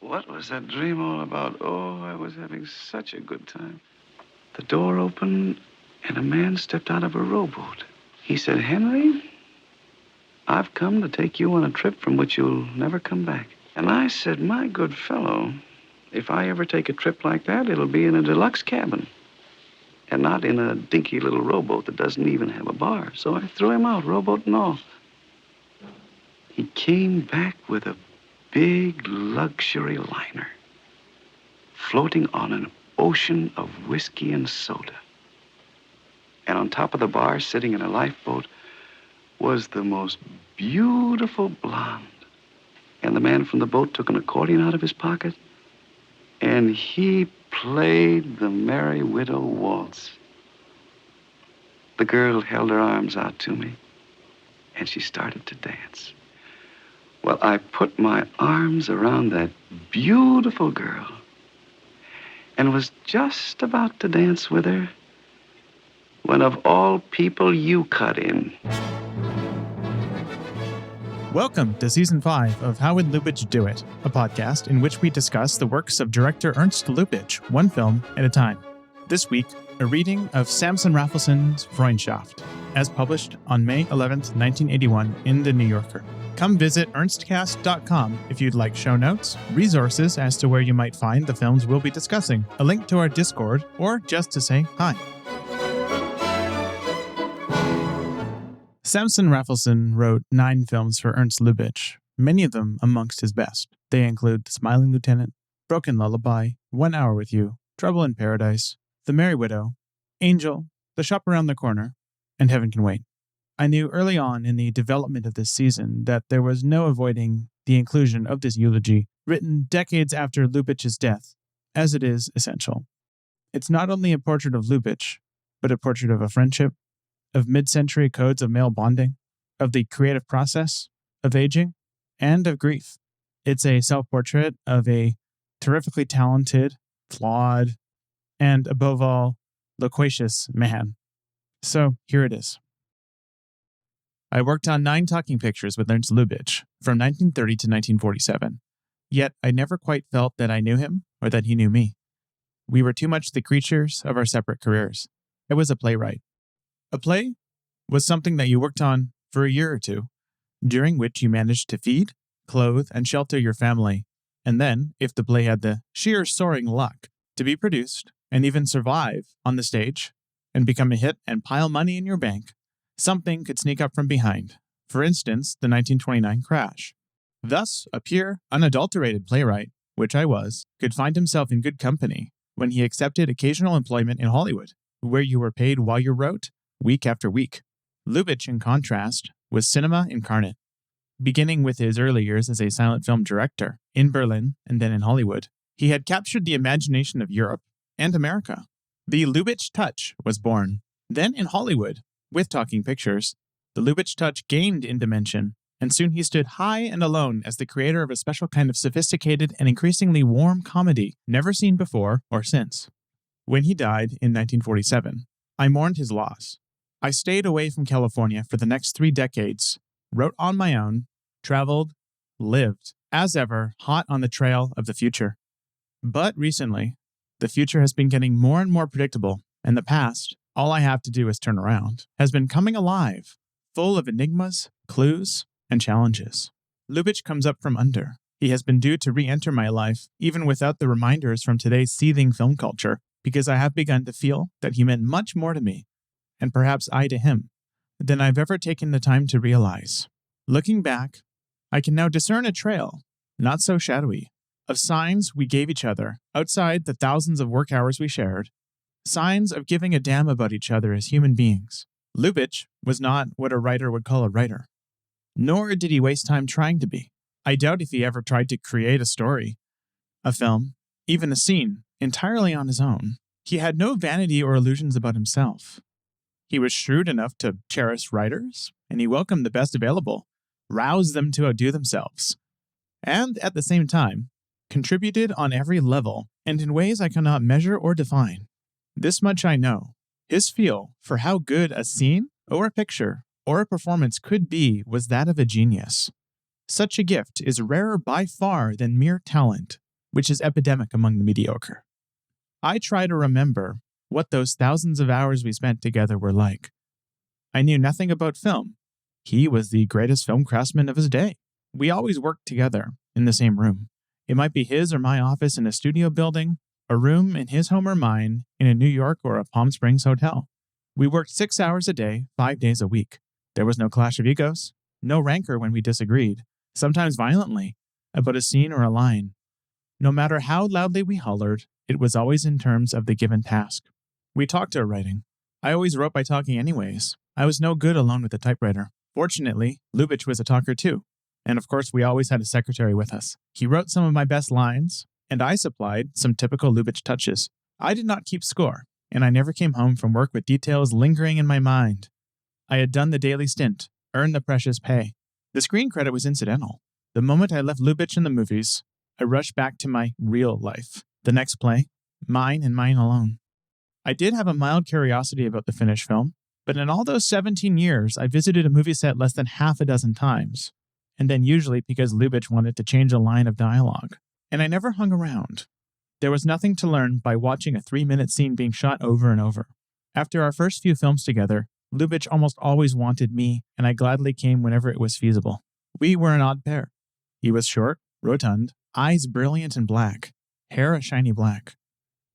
What was that dream all about? Oh, I was having such a good time. The door opened, and a man stepped out of a rowboat. He said, "Henry, I've come to take you on a trip from which you'll never come back." And I said, "My good fellow, if I ever take a trip like that, it'll be in a deluxe cabin and not in a dinky little rowboat that doesn't even have a bar." So I threw him out, rowboat and all. He came back with a big luxury liner floating on an ocean of whiskey and soda. And on top of the bar, sitting in a lifeboat, was the most beautiful blonde. And the man from the boat took an accordion out of his pocket, and he played the Merry Widow Waltz. The girl held her arms out to me, and she started to dance. Well, I put my arms around that beautiful girl and was just about to dance with her when, of all people, you cut in. Welcome to Season 5 of How Would Lubitsch Do It, a podcast in which we discuss the works of director Ernst Lubitsch, one film at a time. This week, a reading of Samson Raphaelson's Freundschaft, as published on May 11th, 1981 in The New Yorker. Come visit ernstcast.com if you'd like show notes, resources as to where you might find the films we'll be discussing, a link to our Discord, or just to say hi. Samson Raphaelson wrote 9 films for Ernst Lubitsch, many of them amongst his best. They include The Smiling Lieutenant, Broken Lullaby, 1 Hour with You, Trouble in Paradise, The Merry Widow, Angel, The Shop Around the Corner, and Heaven Can Wait. I knew early on in the development of this season that there was no avoiding the inclusion of this eulogy, written decades after Lubitsch's death, as it is essential. It's not only a portrait of Lubitsch, but a portrait of a friendship, of mid-century codes of male bonding, of the creative process, of aging, and of grief. It's a self-portrait of a terrifically talented, flawed, and above all, loquacious man. So here it is. I worked on 9 talking pictures with Ernst Lubitsch from 1930 to 1947, yet I never quite felt that I knew him or that he knew me. We were too much the creatures of our separate careers. I was a playwright. A play was something that you worked on for a year or two, during which you managed to feed, clothe, and shelter your family, and then, if the play had the sheer soaring luck to be produced and even survive on the stage and become a hit and pile money in your bank, something could sneak up from behind, for instance, the 1929 crash. Thus, a pure, unadulterated playwright, which I was, could find himself in good company when he accepted occasional employment in Hollywood, where you were paid while you wrote, week after week. Lubitsch, in contrast, was cinema incarnate. Beginning with his early years as a silent film director in Berlin and then in Hollywood, he had captured the imagination of Europe and America. The Lubitsch touch was born. Then in Hollywood, with talking pictures, the Lubitsch touch gained in dimension, and soon he stood high and alone as the creator of a special kind of sophisticated and increasingly warm comedy never seen before or since. When he died in 1947, I mourned his loss. I stayed away from California for the next 3 decades, wrote on my own, traveled, lived, as ever, hot on the trail of the future. But recently, the future has been getting more and more predictable, and the past, all I have to do is turn around, has been coming alive, full of enigmas, clues, and challenges. Lubitsch comes up from under. He has been due to re-enter my life, even without the reminders from today's seething film culture, because I have begun to feel that he meant much more to me, and perhaps I to him, than I've ever taken the time to realize. Looking back, I can now discern a trail, not so shadowy, of signs we gave each other outside the thousands of work hours we shared, signs of giving a damn about each other as human beings. Lubitsch was not what a writer would call a writer, nor did he waste time trying to be. I doubt if he ever tried to create a story, a film, even a scene, entirely on his own. He had no vanity or illusions about himself. He was shrewd enough to cherish writers, and he welcomed the best available, roused them to outdo themselves, and at the same time, contributed on every level and in ways I cannot measure or define. This much I know. His feel for how good a scene or a picture or a performance could be was that of a genius. Such a gift is rarer by far than mere talent, which is epidemic among the mediocre. I try to remember what those thousands of hours we spent together were like. I knew nothing about film. He was the greatest film craftsman of his day. We always worked together in the same room. It might be his or my office in a studio building, a room in his home or mine in a New York or a Palm Springs hotel. We worked 6 hours a day, 5 days a week. There was no clash of egos, no rancor when we disagreed, sometimes violently, about a scene or a line. No matter how loudly we hollered, it was always in terms of the given task. We talked our writing. I always wrote by talking anyways. I was no good alone with the typewriter. Fortunately, Lubitsch was a talker too. And of course, we always had a secretary with us. He wrote some of my best lines, and I supplied some typical Lubitsch touches. I did not keep score, and I never came home from work with details lingering in my mind. I had done the daily stint, earned the precious pay. The screen credit was incidental. The moment I left Lubitsch in the movies, I rushed back to my real life. The next play, mine and mine alone. I did have a mild curiosity about the finished film, but in all those 17 years, I visited a movie set less than half a dozen times, and then usually because Lubitsch wanted to change a line of dialogue. And I never hung around. There was nothing to learn by watching a 3-minute scene being shot over and over. After our first few films together, Lubitsch almost always wanted me, and I gladly came whenever it was feasible. We were an odd pair. He was short, rotund, eyes brilliant and black, hair a shiny black.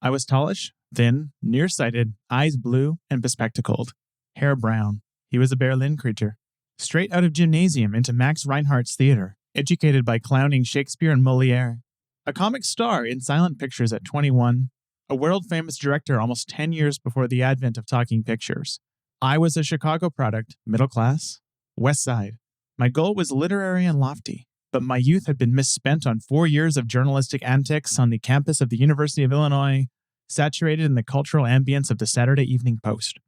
I was tallish, thin, nearsighted, eyes blue, and bespectacled, hair brown. He was a Berlin creature, straight out of gymnasium into Max Reinhardt's theater, educated by clowning Shakespeare and Molière. A comic star in silent pictures at 21, a world-famous director almost 10 years before the advent of talking pictures. I was a Chicago product, middle class, West Side. My goal was literary and lofty, but my youth had been misspent on 4 years of journalistic antics on the campus of the University of Illinois, saturated in the cultural ambience of the Saturday Evening Post.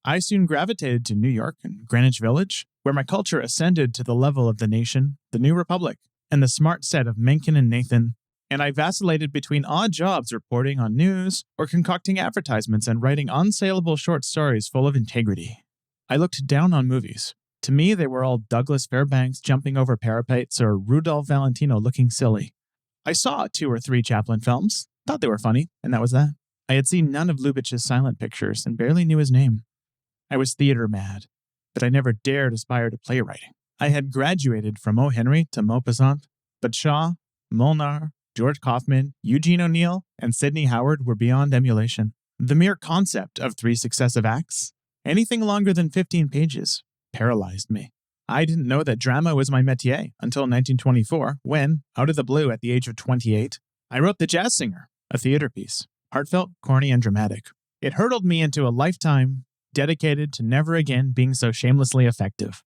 I soon gravitated to New York and Greenwich Village, where my culture ascended to the level of The Nation, The New Republic, and the smart set of Mencken and Nathan, and I vacillated between odd jobs reporting on news or concocting advertisements and writing unsaleable short stories full of integrity. I looked down on movies. To me, they were all Douglas Fairbanks jumping over parapets or Rudolph Valentino looking silly. I saw 2 or 3 Chaplin films, thought they were funny, and that was that. I had seen none of Lubitsch's silent pictures and barely knew his name. I was theater mad, but I never dared aspire to playwriting. I had graduated from O. Henry to Maupassant, but Shaw, Molnar, George Kaufman, Eugene O'Neill, and Sidney Howard were beyond emulation. The mere concept of 3 successive acts, anything longer than 15 pages, paralyzed me. I didn't know that drama was my métier until 1924, when, out of the blue at the age of 28, I wrote The Jazz Singer, a theater piece, heartfelt, corny, and dramatic. It hurtled me into a lifetime dedicated to never again being so shamelessly effective.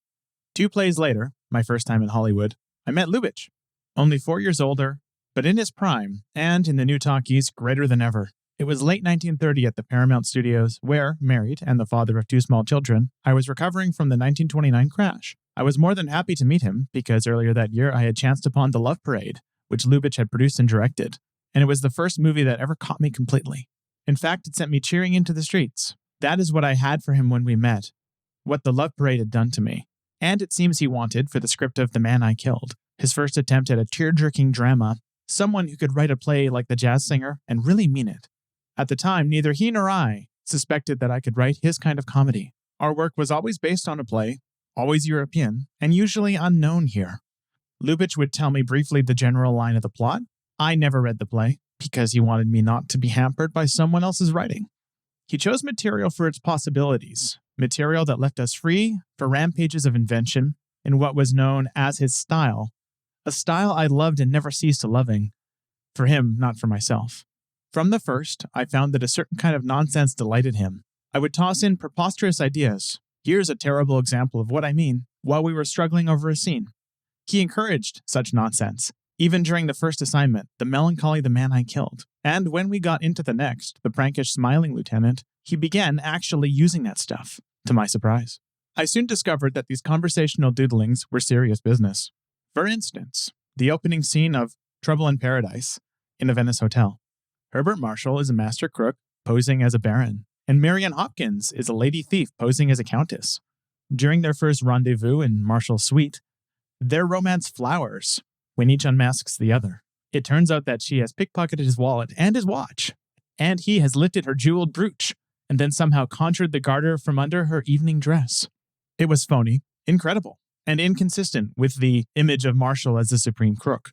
2 plays later, my first time in Hollywood, I met Lubitsch, only 4 years older, but in his prime, and in the new talkies, greater than ever. It was late 1930 at the Paramount Studios, where, married and the father of 2 small children, I was recovering from the 1929 crash. I was more than happy to meet him, because earlier that year I had chanced upon The Love Parade, which Lubitsch had produced and directed, and it was the first movie that ever caught me completely. In fact, it sent me cheering into the streets. That is what I had for him when we met, what The Love Parade had done to me. And it seems he wanted for the script of The Man I Killed, his first attempt at a tear-jerking drama, someone who could write a play like The Jazz Singer and really mean it. At the time, neither he nor I suspected that I could write his kind of comedy. Our work was always based on a play, always European, and usually unknown here. Lubitsch would tell me briefly the general line of the plot. I never read the play, because he wanted me not to be hampered by someone else's writing. He chose material for its possibilities, material that left us free for rampages of invention in what was known as his style, a style I loved and never ceased loving. For him, not for myself. From the first, I found that a certain kind of nonsense delighted him. I would toss in preposterous ideas. Here's a terrible example of what I mean, while we were struggling over a scene. He encouraged such nonsense, even during the first assignment, The Melancholy The Man I Killed. And when we got into the next, The Prankish Smiling Lieutenant, he began actually using that stuff, to my surprise. I soon discovered that these conversational doodlings were serious business. For instance, the opening scene of Trouble in Paradise in a Venice hotel. Herbert Marshall is a master crook posing as a baron, and Marianne Hopkins is a lady thief posing as a countess. During their first rendezvous in Marshall's suite, their romance flowers when each unmasks the other. It turns out that she has pickpocketed his wallet and his watch, and he has lifted her jeweled brooch and then somehow conjured the garter from under her evening dress. It was phony, incredible, and inconsistent with the image of Marshall as the supreme crook.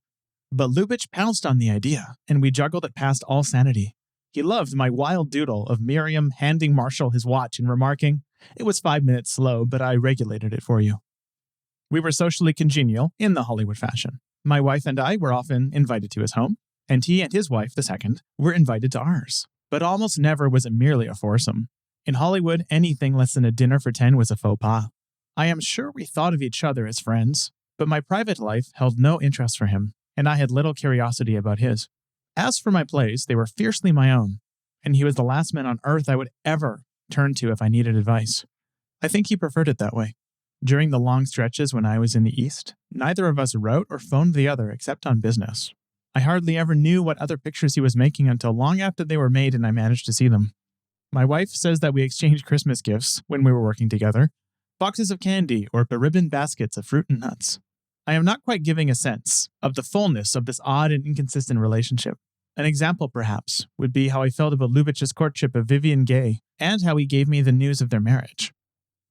But Lubitsch pounced on the idea, and we juggled it past all sanity. He loved my wild doodle of Miriam handing Marshall his watch and remarking, "It was 5 minutes slow, but I regulated it for you." We were socially congenial in the Hollywood fashion. My wife and I were often invited to his home, and he and his wife, the second, were invited to ours. But almost never was it merely a foursome. In Hollywood, anything less than a dinner for 10 was a faux pas. I am sure we thought of each other as friends, but my private life held no interest for him, and I had little curiosity about his. As for my plays, they were fiercely my own, and he was the last man on earth I would ever turn to if I needed advice. I think he preferred it that way. During the long stretches when I was in the East, neither of us wrote or phoned the other except on business. I hardly ever knew what other pictures he was making until long after they were made and I managed to see them. My wife says that we exchanged Christmas gifts when we were working together, boxes of candy or beribboned baskets of fruit and nuts. I am not quite giving a sense of the fullness of this odd and inconsistent relationship. An example, perhaps, would be how I felt about Lubitsch's courtship of Vivian Gay and how he gave me the news of their marriage.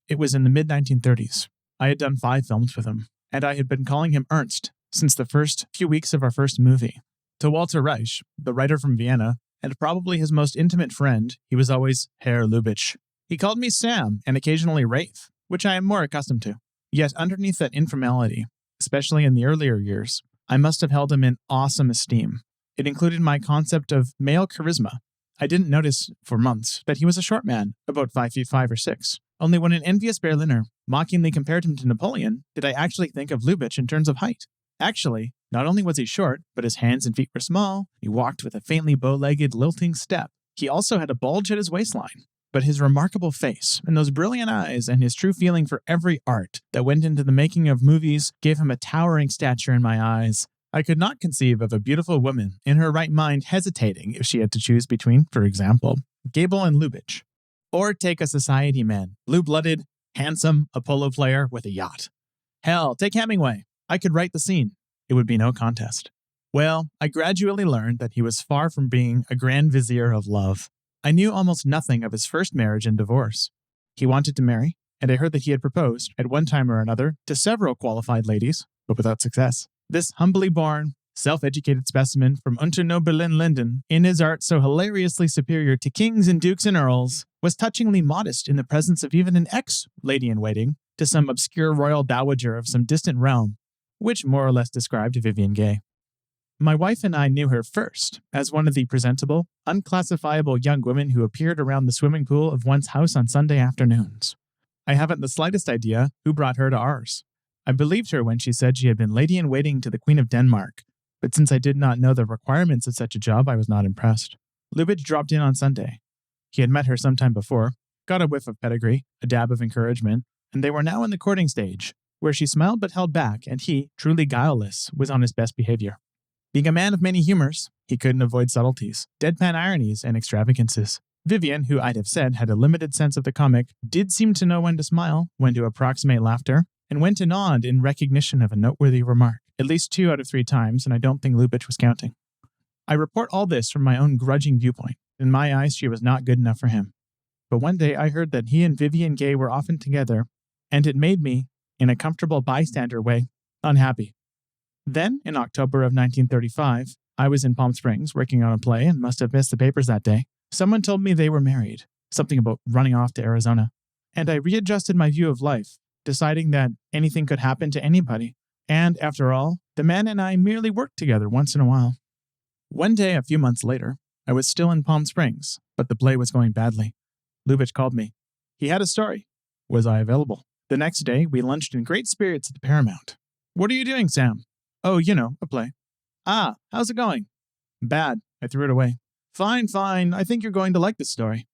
It was in the mid-1930s. I had done 5 films with him, and I had been calling him Ernst since the first few weeks of our first movie. To Walter Reich, the writer from Vienna, and probably his most intimate friend, he was always Herr Lubitsch. He called me Sam and occasionally Rafe, which I am more accustomed to. Yet underneath that informality, especially in the earlier years, I must have held him in awesome esteem. It included my concept of male charisma. I didn't notice for months that he was a short man, about 5 feet 5 or 6. Only when an envious Berliner mockingly compared him to Napoleon did I actually think of Lubitsch in terms of height. Actually, not only was he short, but his hands and feet were small, he walked with a faintly bow-legged, lilting step. He also had a bulge at his waistline. But his remarkable face, and those brilliant eyes, and his true feeling for every art that went into the making of movies gave him a towering stature in my eyes. I could not conceive of a beautiful woman in her right mind hesitating if she had to choose between, for example, Gable and Lubitsch. Or take a society man, blue-blooded, handsome, a polo player with a yacht. Hell, take Hemingway. I could write the scene. It would be no contest. Well, I gradually learned that he was far from being a grand vizier of love. I knew almost nothing of his first marriage and divorce. He wanted to marry, and I heard that he had proposed, at one time or another, to several qualified ladies, but without success. This humbly born, self-educated specimen from Unternoberlin-Linden, in his art so hilariously superior to kings and dukes and earls, was touchingly modest in the presence of even an ex-lady-in-waiting to some obscure royal dowager of some distant realm, which more or less described Vivian Gay. My wife and I knew her first as one of the presentable, unclassifiable young women who appeared around the swimming pool of one's house on Sunday afternoons. I haven't the slightest idea who brought her to ours. I believed her when she said she had been lady-in-waiting to the Queen of Denmark, but since I did not know the requirements of such a job, I was not impressed. Lubitsch dropped in on Sunday. He had met her some time before, got a whiff of pedigree, a dab of encouragement, and they were now in the courting stage, where she smiled but held back, and he, truly guileless, was on his best behavior. Being a man of many humors, he couldn't avoid subtleties, deadpan ironies, and extravagances. Vivian, who I'd have said had a limited sense of the comic, did seem to know when to smile, when to approximate laughter, and when to nod in recognition of a noteworthy remark, at least 2 out of 3 times, and I don't think Lubitsch was counting. I report all this from my own grudging viewpoint. In my eyes, she was not good enough for him. But one day I heard that he and Vivian Gay were often together, and it made me, in a comfortable bystander way, unhappy. Then, in October of 1935, I was in Palm Springs working on a play and must have missed the papers that day. Someone told me they were married, something about running off to Arizona, and I readjusted my view of life, deciding that anything could happen to anybody. And, after all, the man and I merely worked together once in a while. One day, a few months later, I was still in Palm Springs, but the play was going badly. Lubitsch called me. He had a story. Was I available? The next day, we lunched in great spirits at the Paramount. "What are you doing, Sam?" "Oh, a play." "Ah, how's it going?" "Bad." I threw it away. Fine. I think you're going to like this story."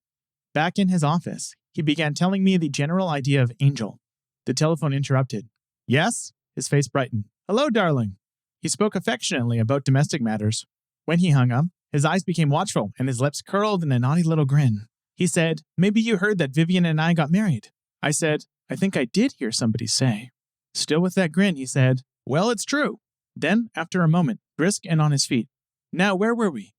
Back in his office, he began telling me the general idea of Angel. The telephone interrupted. "Yes?" His face brightened. "Hello, darling." He spoke affectionately about domestic matters. When he hung up, his eyes became watchful and his lips curled in a naughty little grin. He said, "Maybe you heard that Vivian and I got married." I said, "I think I did hear somebody say." Still with that grin, he said, "Well, it's true." Then, after a moment, brisk and on his feet. Now, where were we?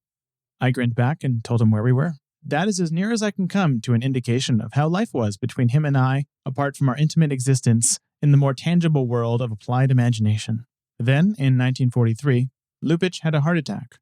I grinned back and told him where we were. That is as near as I can come to an indication of how life was between him and I, apart from our intimate existence in the more tangible world of applied imagination. Then, in 1943, Lubitsch had a heart attack,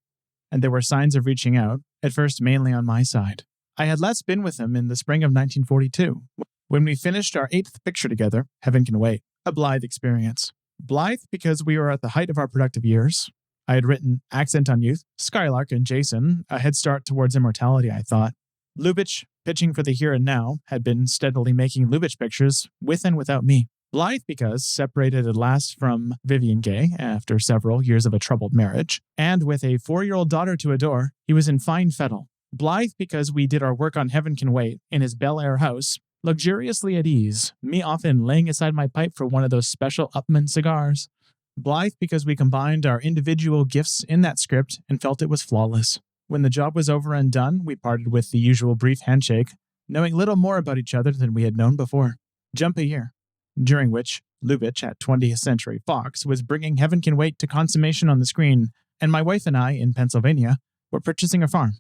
and there were signs of reaching out, at first mainly on my side. I had last been with him in the spring of 1942, when we finished our 8th picture together, Heaven Can Wait, a blithe experience. Blithe because we were at the height of our productive years. I had written Accent on Youth, Skylark, and Jason, a head start towards immortality, I thought. Lubitsch, pitching for the here and now, had been steadily making Lubitsch pictures with and without me. Blithe because, separated at last from Vivian Gay after several years of a troubled marriage, and with a 4-year-old daughter to adore, he was in fine fettle. Blithe because we did our work on Heaven Can Wait in his Bel Air house, luxuriously at ease, me often laying aside my pipe for one of those special Upmann cigars. Blithe because we combined our individual gifts in that script and felt it was flawless. When the job was over and done, we parted with the usual brief handshake, knowing little more about each other than we had known before. Jump a year, during which Lubitsch at 20th Century Fox was bringing Heaven Can Wait to consummation on the screen, and my wife and I, in Pennsylvania, were purchasing a farm.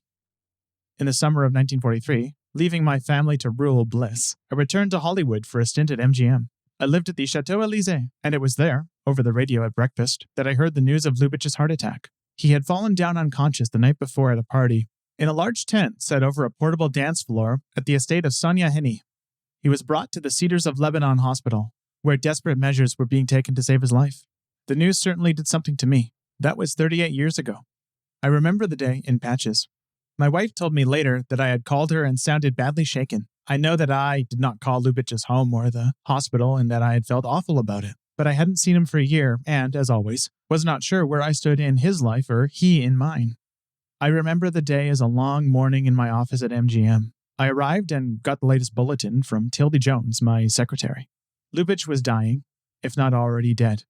In the summer of 1943, leaving my family to rural bliss, I returned to Hollywood for a stint at MGM. I lived at the Chateau Élysée, and it was there, over the radio at breakfast, that I heard the news of Lubitsch's heart attack. He had fallen down unconscious the night before at a party, in a large tent set over a portable dance floor at the estate of Sonia Henney. He was brought to the Cedars of Lebanon Hospital, where desperate measures were being taken to save his life. The news certainly did something to me. That was 38 years ago. I remember the day in patches. My wife told me later that I had called her and sounded badly shaken. I know that I did not call Lubitsch's home or the hospital and that I had felt awful about it. But I hadn't seen him for a year and, as always, was not sure where I stood in his life or he in mine. I remember the day as a long morning in my office at MGM. I arrived and got the latest bulletin from Tildy Jones, my secretary. Lubitsch was dying, if not already dead.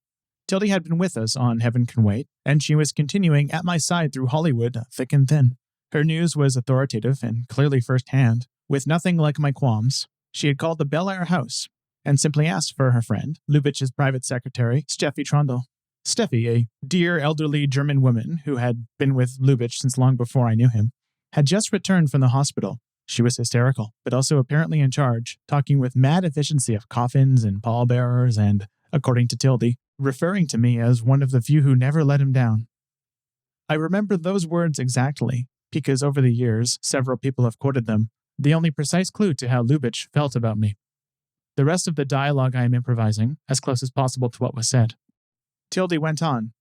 Tildy had been with us on Heaven Can Wait, and she was continuing at my side through Hollywood, thick and thin. Her news was authoritative and clearly firsthand, with nothing like my qualms. She had called the Bel Air house and simply asked for her friend, Lubitsch's private secretary, Steffi Trondle. Steffi, a dear elderly German woman who had been with Lubitsch since long before I knew him, had just returned from the hospital. She was hysterical, but also apparently in charge, talking with mad efficiency of coffins and pallbearers and, according to Tildy, referring to me as one of the few who never let him down. I remember those words exactly, because over the years, several people have quoted them, the only precise clue to how Lubitsch felt about me. The rest of the dialogue I am improvising, as close as possible to what was said. Tildy went on.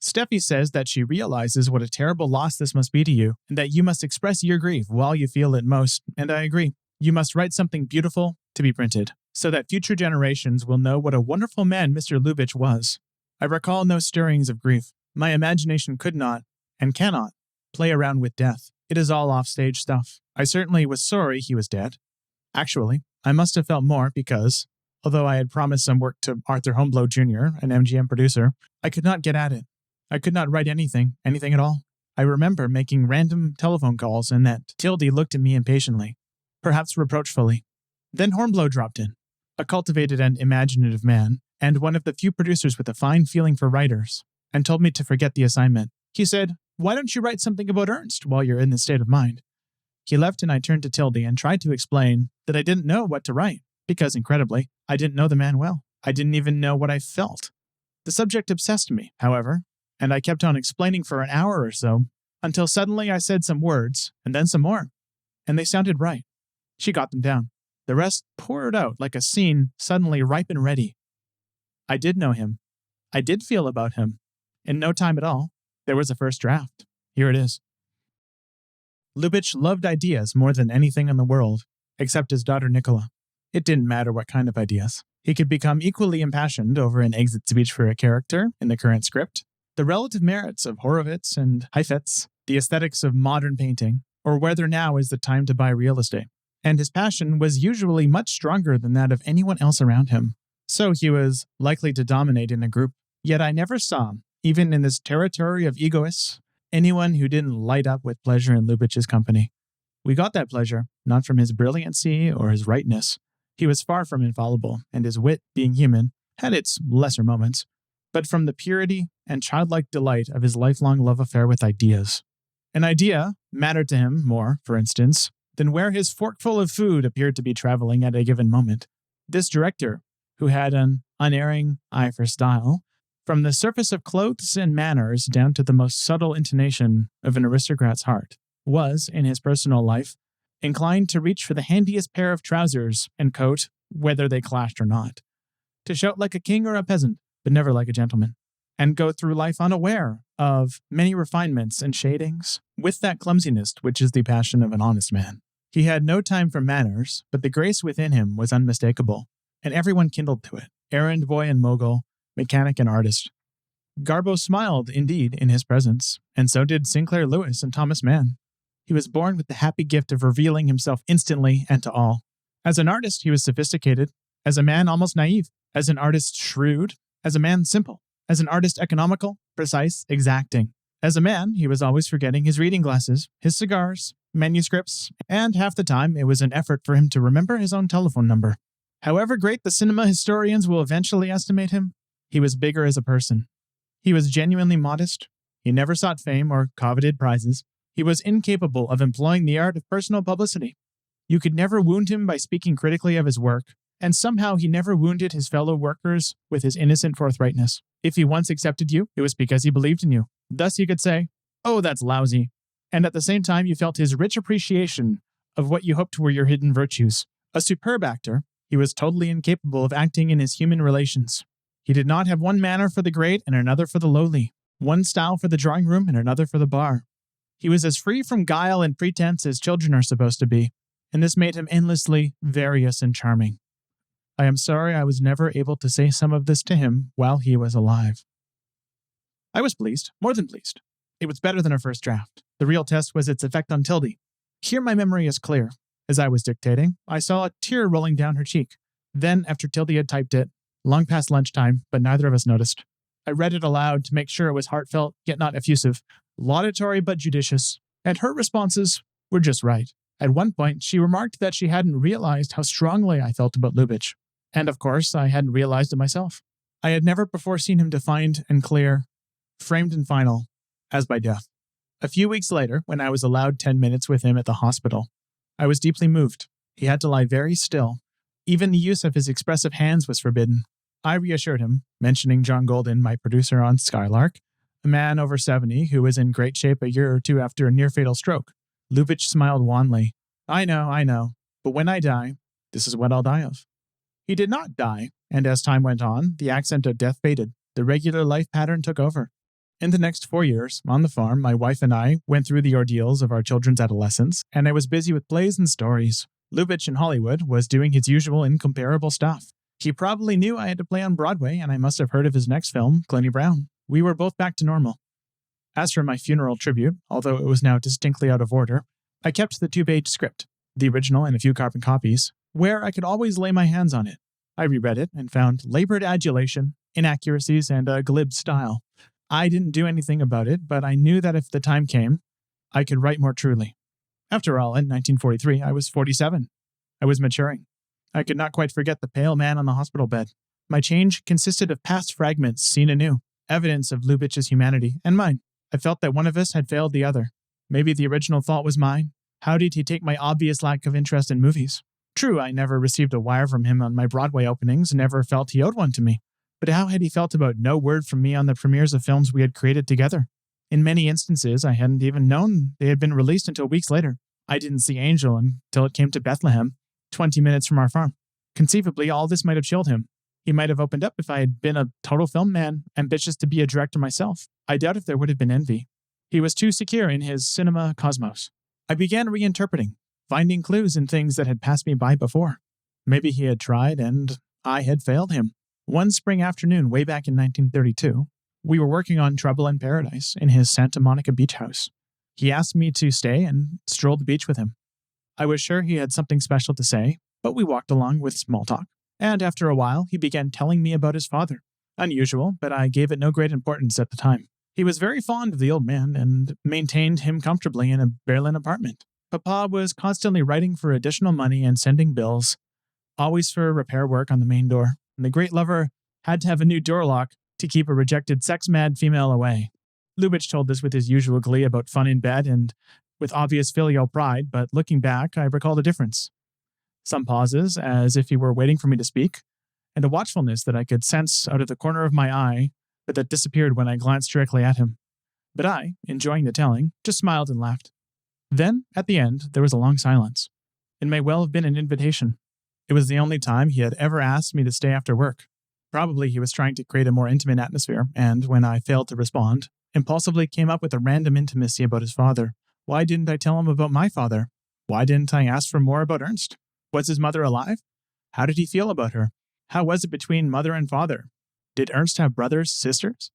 Steffi says that she realizes what a terrible loss this must be to you, and that you must express your grief while you feel it most, and I agree. You must write something beautiful to be printed, so that future generations will know what a wonderful man Mr. Lubitsch was. I recall no stirrings of grief. My imagination could not, and cannot, play around with death. It is all offstage stuff. I certainly was sorry he was dead. Actually, I must have felt more because, although I had promised some work to Arthur Homeblow Jr., an MGM producer, I could not get at it. I could not write anything at all. I remember making random telephone calls and that Tildy looked at me impatiently, perhaps reproachfully. Then Hornblow dropped in, a cultivated and imaginative man, and one of the few producers with a fine feeling for writers, and told me to forget the assignment. He said, "Why don't you write something about Ernst while you're in this state of mind?" He left and I turned to Tildy and tried to explain that I didn't know what to write, because, incredibly, I didn't know the man well. I didn't even know what I felt. The subject obsessed me, however, and I kept on explaining for an hour or so, until suddenly I said some words, and then some more, and they sounded right. She got them down. The rest poured out like a scene suddenly ripe and ready. I did know him. I did feel about him. In no time at all, there was a first draft. Here it is. Lubitsch loved ideas more than anything in the world, except his daughter Nicola. It didn't matter what kind of ideas. He could become equally impassioned over an exit speech for a character in the current script, the relative merits of Horowitz and Heifetz, the aesthetics of modern painting, or whether now is the time to buy real estate. And his passion was usually much stronger than that of anyone else around him. So he was likely to dominate in a group. Yet I never saw, even in this territory of egoists, anyone who didn't light up with pleasure in Lubitsch's company. We got that pleasure, not from his brilliancy or his rightness. He was far from infallible, and his wit, being human, had its lesser moments. but from the purity and childlike delight of his lifelong love affair with ideas. An idea mattered to him more, for instance, than where his forkful of food appeared to be traveling at a given moment. This director, who had an unerring eye for style, from the surface of clothes and manners down to the most subtle intonation of an aristocrat's heart, was, in his personal life, inclined to reach for the handiest pair of trousers and coat, whether they clashed or not, to shout like a king or a peasant, but never like a gentleman, and go through life unaware of many refinements and shadings, with that clumsiness which is the passion of an honest man. He had no time for manners, but the grace within him was unmistakable, and everyone kindled to it, errand boy and mogul, mechanic and artist. Garbo smiled, indeed, in his presence, and so did Sinclair Lewis and Thomas Mann. He was born with the happy gift of revealing himself instantly and to all. As an artist, he was sophisticated, as a man almost naive, as an artist shrewd, as a man simple, as an artist economical, precise, exacting. As a man, he was always forgetting his reading glasses, his cigars, manuscripts, and half the time it was an effort for him to remember his own telephone number. However great the cinema historians will eventually estimate him, he was bigger as a person. He was genuinely modest. He never sought fame or coveted prizes. He was incapable of employing the art of personal publicity. You could never wound him by speaking critically of his work, and somehow he never wounded his fellow workers with his innocent forthrightness. If he once accepted you, it was because he believed in you. Thus you could say, "Oh, that's lousy," and at the same time you felt his rich appreciation of what you hoped were your hidden virtues. A superb actor, he was totally incapable of acting in his human relations. He did not have one manner for the great and another for the lowly, one style for the drawing room and another for the bar. He was as free from guile and pretense as children are supposed to be, and this made him endlessly various and charming. I am sorry I was never able to say some of this to him while he was alive. I was pleased, more than pleased. It was better than a first draft. The real test was its effect on Tildy. Here my memory is clear. As I was dictating, I saw a tear rolling down her cheek. Then, after Tildy had typed it, long past lunchtime, but neither of us noticed, I read it aloud to make sure it was heartfelt, yet not effusive, laudatory but judicious, and her responses were just right. At one point, she remarked that she hadn't realized how strongly I felt about Lubitsch. And of course, I hadn't realized it myself. I had never before seen him defined and clear, framed and final, as by death. A few weeks later, when I was allowed 10 minutes with him at the hospital, I was deeply moved. He had to lie very still. Even the use of his expressive hands was forbidden. I reassured him, mentioning John Golden, my producer on Skylark, a man over 70 who was in great shape a year or two after a near-fatal stroke. Lubitsch smiled wanly. I know, but when I die, this is what I'll die of. He did not die, and as time went on, the accent of death faded. The regular life pattern took over. In the next 4 years, on the farm, my wife and I went through the ordeals of our children's adolescence, and I was busy with plays and stories. Lubitsch in Hollywood was doing his usual incomparable stuff. He probably knew I had to play on Broadway, and I must have heard of his next film, Clinty Brown. We were both back to normal. As for my funeral tribute, although it was now distinctly out of order, I kept the 2-page script, the original and a few carbon copies, where I could always lay my hands on it. I reread it and found labored adulation, inaccuracies, and a glib style. I didn't do anything about it, but I knew that if the time came, I could write more truly. After all, in 1943, I was 47. I was maturing. I could not quite forget the pale man on the hospital bed. My change consisted of past fragments seen anew, evidence of Lubitsch's humanity and mine. I felt that one of us had failed the other. Maybe the original fault was mine. How did he take my obvious lack of interest in movies? True, I never received a wire from him on my Broadway openings, never felt he owed one to me. But how had he felt about no word from me on the premieres of films we had created together? In many instances, I hadn't even known they had been released until weeks later. I didn't see Angel until it came to Bethlehem, 20 minutes from our farm. Conceivably, all this might have chilled him. He might have opened up if I had been a total film man, ambitious to be a director myself. I doubt if there would have been envy. He was too secure in his cinema cosmos. I began reinterpreting, finding clues in things that had passed me by before. Maybe he had tried and I had failed him. One spring afternoon, way back in 1932, we were working on Trouble in Paradise in his Santa Monica beach house. He asked me to stay and stroll the beach with him. I was sure he had something special to say, but we walked along with small talk. And after a while, he began telling me about his father. Unusual, but I gave it no great importance at the time. He was very fond of the old man and maintained him comfortably in a Berlin apartment. Papa was constantly writing for additional money and sending bills, always for repair work on the main door. And the great lover had to have a new door lock to keep a rejected sex-mad female away. Lubitsch told this with his usual glee about fun in bed and with obvious filial pride, but looking back, I recalled a difference. Some pauses, as if he were waiting for me to speak, and a watchfulness that I could sense out of the corner of my eye, but that disappeared when I glanced directly at him. But I, enjoying the telling, just smiled and laughed. Then, at the end, there was a long silence. It may well have been an invitation. It was the only time he had ever asked me to stay after work. Probably he was trying to create a more intimate atmosphere, and when I failed to respond, impulsively came up with a random intimacy about his father. Why didn't I tell him about my father? Why didn't I ask for more about Ernst? Was his mother alive? How did he feel about her? How was it between mother and father? Did Ernst have brothers, sisters?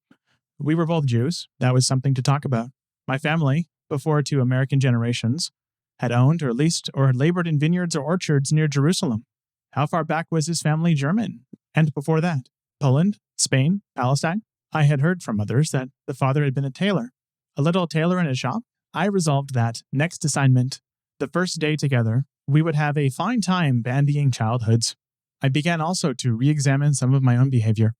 We were both Jews. That was something to talk about. My family, before 2 American generations, had owned or leased or labored in vineyards or orchards near Jerusalem. How far back was his family German? And before that, Poland, Spain, Palestine? I had heard from others that the father had been a tailor. A little tailor in a shop? I resolved that, next assignment, the first day together, we would have a fine time bandying childhoods. I began also to re-examine some of my own behavior.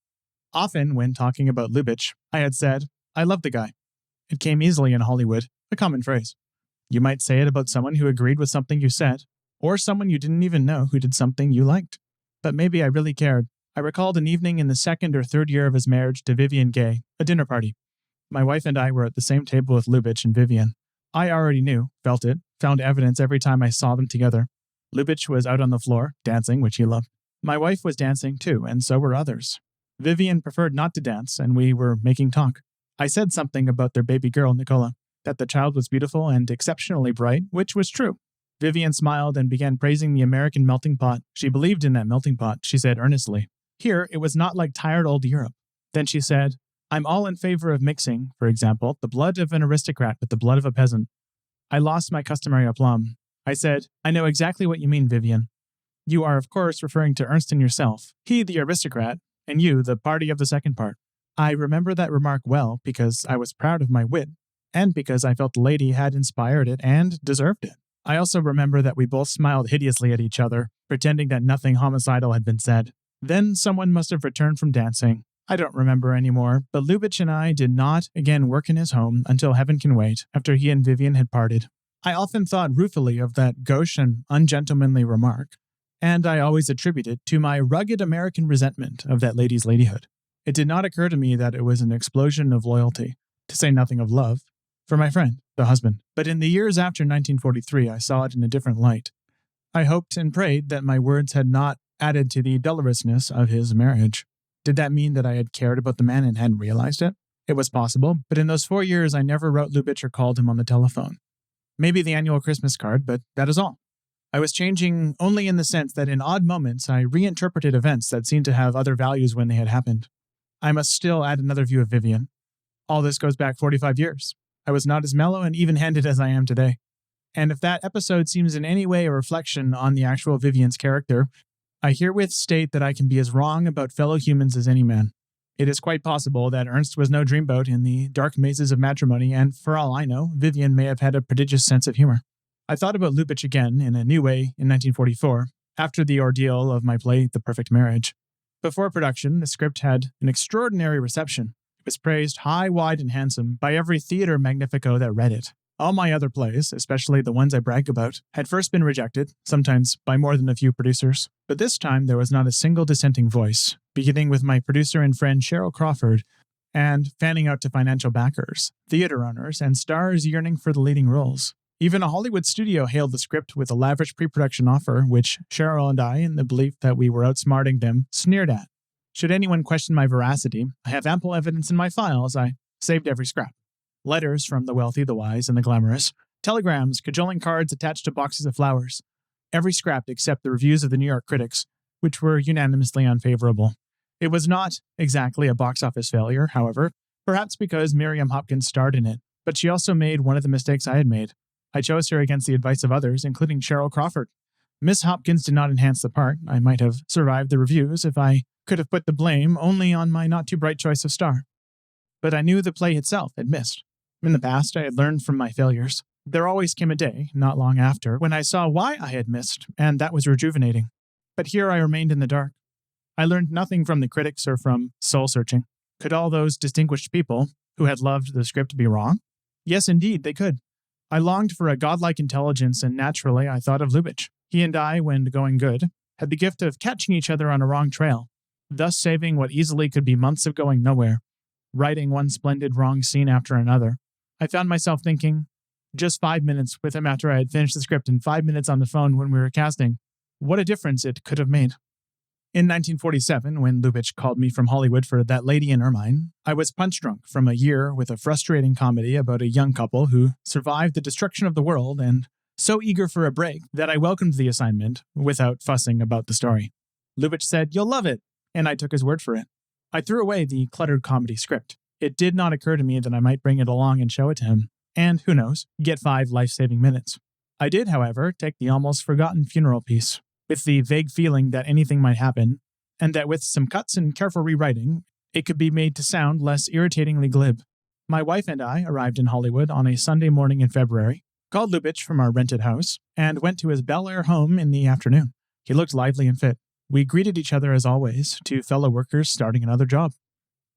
Often, when talking about Lubitsch, I had said, I love the guy. It came easily in Hollywood, a common phrase. You might say it about someone who agreed with something you said, or someone you didn't even know who did something you liked. But maybe I really cared. I recalled an evening in the 2nd or 3rd year of his marriage to Vivian Gay, a dinner party. My wife and I were at the same table with Lubitsch and Vivian. I already knew, felt it, found evidence every time I saw them together. Lubitsch was out on the floor, dancing, which he loved. My wife was dancing too, and so were others. Vivian preferred not to dance, and we were making talk. I said something about their baby girl, Nicola, that the child was beautiful and exceptionally bright, which was true. Vivian smiled and began praising the American melting pot. She believed in that melting pot, she said earnestly. Here, it was not like tired old Europe. Then she said, I'm all in favor of mixing, for example, the blood of an aristocrat with the blood of a peasant. I lost my customary aplomb. I said, I know exactly what you mean, Vivian. You are, of course, referring to Ernst and yourself, he the aristocrat, and you the party of the second part. I remember that remark well because I was proud of my wit, and because I felt the lady had inspired it and deserved it. I also remember that we both smiled hideously at each other, pretending that nothing homicidal had been said. Then someone must have returned from dancing. I don't remember anymore, but Lubitsch and I did not again work in his home until heaven can wait, after he and Vivian had parted. I often thought ruefully of that gauche and ungentlemanly remark, and I always attribute it to my rugged American resentment of that lady's ladyhood. It did not occur to me that it was an explosion of loyalty, to say nothing of love, for my friend, the husband. But in the years after 1943, I saw it in a different light. I hoped and prayed that my words had not added to the dolorousness of his marriage. Did that mean that I had cared about the man and hadn't realized it? It was possible, but in those 4 years I never wrote Lubitsch or called him on the telephone. Maybe the annual Christmas card, but that is all. I was changing only in the sense that in odd moments I reinterpreted events that seemed to have other values when they had happened. I must still add another view of Vivian. All this goes back 45 years. I was not as mellow and even-handed as I am today. And if that episode seems in any way a reflection on the actual Vivian's character, I herewith state that I can be as wrong about fellow humans as any man. It is quite possible that Ernst was no dreamboat in the dark mazes of matrimony, and for all I know, Vivian may have had a prodigious sense of humor. I thought about Lubitsch again in a new way in 1944, after the ordeal of my play The Perfect Marriage. Before production, the script had an extraordinary reception. It was praised high, wide, and handsome by every theater magnifico that read it. All my other plays, especially the ones I brag about, had first been rejected, sometimes by more than a few producers. But this time there was not a single dissenting voice, beginning with my producer and friend Cheryl Crawford, and fanning out to financial backers, theater owners, and stars yearning for the leading roles. Even a Hollywood studio hailed the script with a lavish pre-production offer, which Cheryl and I, in the belief that we were outsmarting them, sneered at. Should anyone question my veracity, I have ample evidence in my files. I saved every scrap. Letters from the wealthy, the wise, and the glamorous. Telegrams, cajoling cards attached to boxes of flowers. Every scrap except the reviews of the New York critics, which were unanimously unfavorable. It was not exactly a box office failure, however, perhaps because Miriam Hopkins starred in it, but she also made one of the mistakes I had made. I chose her against the advice of others, including Cheryl Crawford. Miss Hopkins did not enhance the part. I might have survived the reviews if I could have put the blame only on my not-too-bright choice of star. But I knew the play itself had missed. In the past, I had learned from my failures. There always came a day, not long after, when I saw why I had missed, and that was rejuvenating. But here I remained in the dark. I learned nothing from the critics or from soul-searching. Could all those distinguished people who had loved the script be wrong? Yes, indeed, they could. I longed for a godlike intelligence, and naturally I thought of Lubitsch. He and I, when going good, had the gift of catching each other on a wrong trail, thus saving what easily could be months of going nowhere, writing one splendid wrong scene after another. I found myself thinking, just 5 minutes with him after I had finished the script and 5 minutes on the phone when we were casting, what a difference it could have made. In 1947, when Lubitsch called me from Hollywood for That Lady in Ermine, I was punch-drunk from a year with a frustrating comedy about a young couple who survived the destruction of the world and so eager for a break that I welcomed the assignment without fussing about the story. Lubitsch said, "You'll love it," and I took his word for it. I threw away the cluttered comedy script. It did not occur to me that I might bring it along and show it to him, and, who knows, get 5 life-saving minutes. I did, however, take the almost forgotten funeral piece, with the vague feeling that anything might happen, and that with some cuts and careful rewriting, it could be made to sound less irritatingly glib. My wife and I arrived in Hollywood on a Sunday morning in February, called Lubitsch from our rented house, and went to his Bel Air home in the afternoon. He looked lively and fit. We greeted each other as always, two fellow workers starting another job.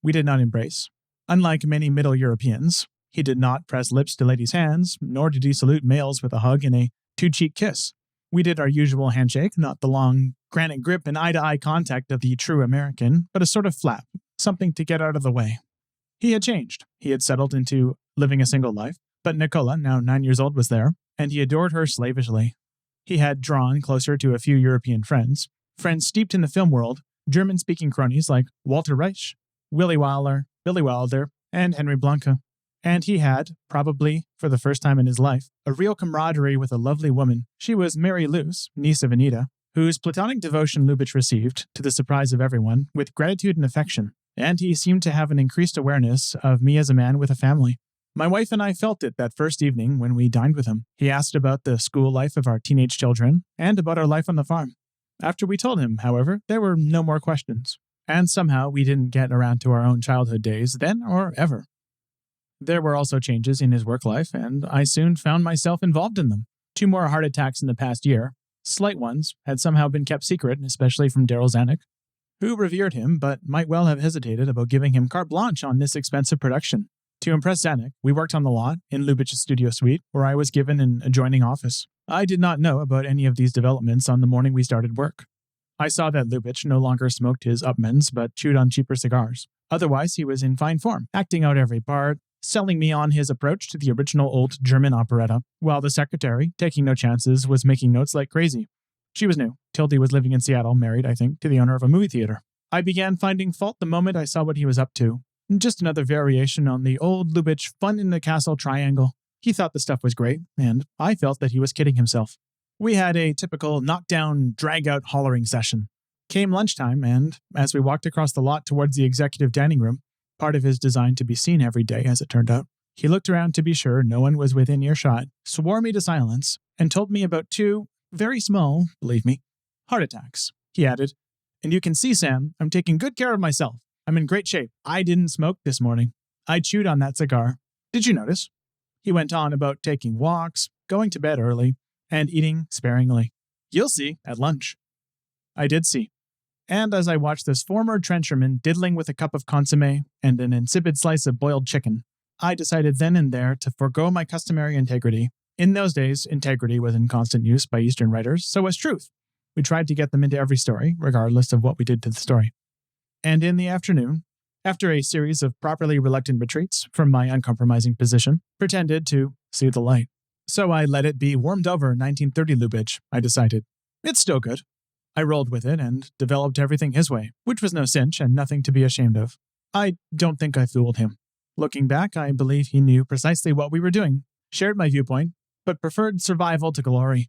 We did not embrace. Unlike many Middle Europeans, he did not press lips to ladies' hands, nor did he salute males with a hug and a two-cheek kiss. We did our usual handshake, not the long, granite grip and eye-to-eye contact of the true American, but a sort of flap, something to get out of the way. He had changed. He had settled into living a single life, but Nicola, now 9 years old, was there, and he adored her slavishly. He had drawn closer to a few European friends steeped in the film world, German-speaking cronies like Walter Reich, Willy Wilder, and Henry Blanca. And he had, probably for the first time in his life, a real camaraderie with a lovely woman. She was Mary Luce, niece of Anita, whose platonic devotion Lubitsch received, to the surprise of everyone, with gratitude and affection, and he seemed to have an increased awareness of me as a man with a family. My wife and I felt it that first evening when we dined with him. He asked about the school life of our teenage children, and about our life on the farm. After we told him, however, there were no more questions, and somehow we didn't get around to our own childhood days then or ever. There were also changes in his work life, and I soon found myself involved in them. 2 more heart attacks in the past year, slight ones, had somehow been kept secret, especially from Daryl Zanuck, who revered him but might well have hesitated about giving him carte blanche on this expensive production. To impress Zanuck, we worked on the lot, in Lubitsch's studio suite, where I was given an adjoining office. I did not know about any of these developments on the morning we started work. I saw that Lubitsch no longer smoked his Upmans, but chewed on cheaper cigars. Otherwise, he was in fine form, acting out every part, selling me on his approach to the original old German operetta, while the secretary, taking no chances, was making notes like crazy. She was new. Tildy was living in Seattle, married, I think, to the owner of a movie theater. I began finding fault the moment I saw what he was up to. Just another variation on the old Lubitsch fun in the castle triangle. He thought the stuff was great, and I felt that he was kidding himself. We had a typical knockdown, drag-out hollering session. Came lunchtime, and as we walked across the lot towards the executive dining room, part of his design to be seen every day, as it turned out, he looked around to be sure no one was within earshot, swore me to silence, and told me about 2, very small, believe me, heart attacks. He added, "And you can see, Sam, I'm taking good care of myself. I'm in great shape. I didn't smoke this morning. I chewed on that cigar. Did you notice?" He went on about taking walks, going to bed early, and eating sparingly. You'll see at lunch. I did see. And as I watched this former trencherman diddling with a cup of consommé and an insipid slice of boiled chicken, I decided then and there to forego my customary integrity. In those days, integrity was in constant use by Eastern writers, so was truth. We tried to get them into every story, regardless of what we did to the story. And in the afternoon, after a series of properly reluctant retreats from my uncompromising position, pretended to see the light. So I let it be warmed over 1930 Lubitsch, I decided. It's still good. I rolled with it and developed everything his way, which was no cinch and nothing to be ashamed of. I don't think I fooled him. Looking back, I believe he knew precisely what we were doing, shared my viewpoint, but preferred survival to glory.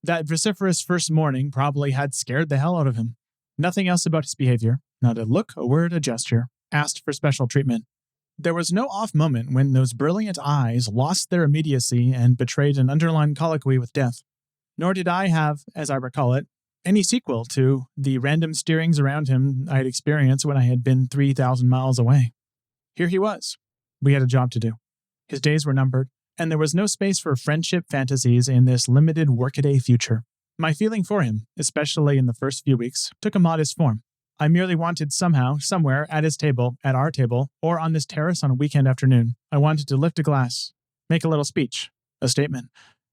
That vociferous first morning probably had scared the hell out of him. Nothing else about his behavior, not a look, a word, a gesture, asked for special treatment. There was no off moment when those brilliant eyes lost their immediacy and betrayed an underlying colloquy with death. Nor did I have, as I recall it, any sequel to the random steerings around him I had experienced when I had been 3,000 miles away. Here he was. We had a job to do. His days were numbered, and there was no space for friendship fantasies in this limited workaday future. My feeling for him, especially in the first few weeks, took a modest form. I merely wanted somehow, somewhere, at his table, at our table, or on this terrace on a weekend afternoon, I wanted to lift a glass, make a little speech, a statement.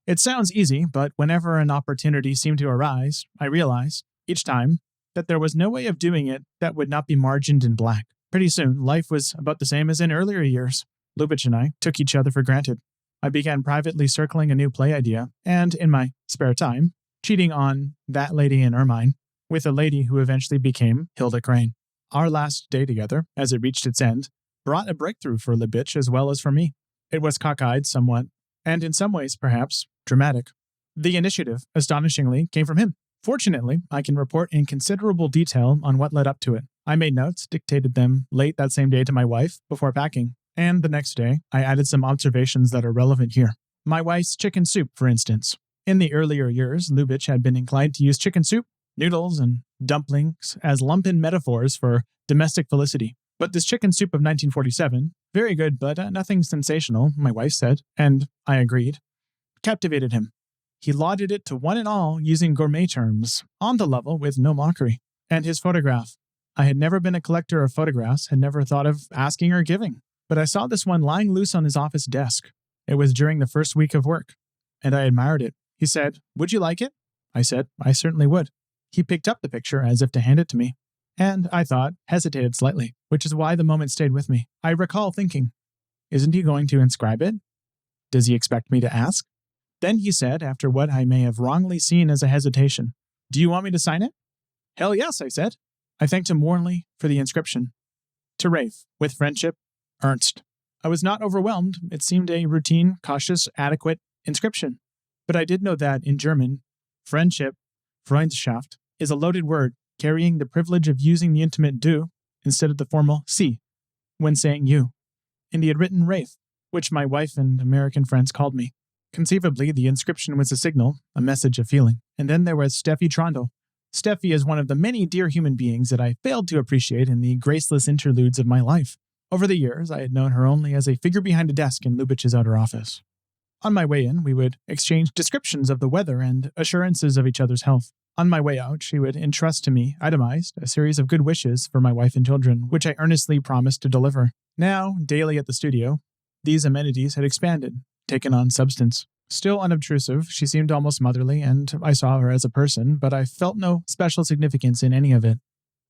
It sounds easy, but whenever an opportunity seemed to arise, I realized, each time, that there was no way of doing it that would not be margined in black. Pretty soon, life was about the same as in earlier years. Lubitsch and I took each other for granted. I began privately circling a new play idea, and in my spare time, cheating on that lady in ermine, with a lady who eventually became Hilda Crane. Our last day together, as it reached its end, brought a breakthrough for Lubitsch as well as for me. It was cockeyed somewhat, and in some ways, perhaps, dramatic. The initiative, astonishingly, came from him. Fortunately, I can report in considerable detail on what led up to it. I made notes, dictated them late that same day to my wife before packing, and the next day, I added some observations that are relevant here. My wife's chicken soup, for instance. In the earlier years, Lubitsch had been inclined to use chicken soup, noodles, and dumplings as lumpen metaphors for domestic felicity. But this chicken soup of 1947, very good but nothing sensational, my wife said, and I agreed, captivated him. He lauded it to one and all using gourmet terms, on the level with no mockery. And his photograph. I had never been a collector of photographs, had never thought of asking or giving, but I saw this one lying loose on his office desk. It was during the first week of work, and I admired it. He said, "Would you like it?" I said, "I certainly would." He picked up the picture as if to hand it to me, and I thought, hesitated slightly, which is why the moment stayed with me. I recall thinking, isn't he going to inscribe it? Does he expect me to ask? Then he said, after what I may have wrongly seen as a hesitation, "Do you want me to sign it?" "Hell yes," I said. I thanked him warmly for the inscription. To Rafe, with friendship, Ernst. I was not overwhelmed. It seemed a routine, cautious, adequate inscription. But I did know that, in German, friendship, Freundschaft, is a loaded word carrying the privilege of using the intimate du instead of the formal sie when saying you. And he had written Rafe, which my wife and American friends called me. Conceivably, the inscription was a signal, a message of feeling. And then there was Steffi Trondle. Steffi is one of the many dear human beings that I failed to appreciate in the graceless interludes of my life. Over the years, I had known her only as a figure behind a desk in Lubitsch's outer office. On my way in, we would exchange descriptions of the weather and assurances of each other's health. On my way out, she would entrust to me, itemized, a series of good wishes for my wife and children, which I earnestly promised to deliver. Now, daily at the studio, these amenities had expanded, taken on substance. Still unobtrusive, she seemed almost motherly, and I saw her as a person, but I felt no special significance in any of it.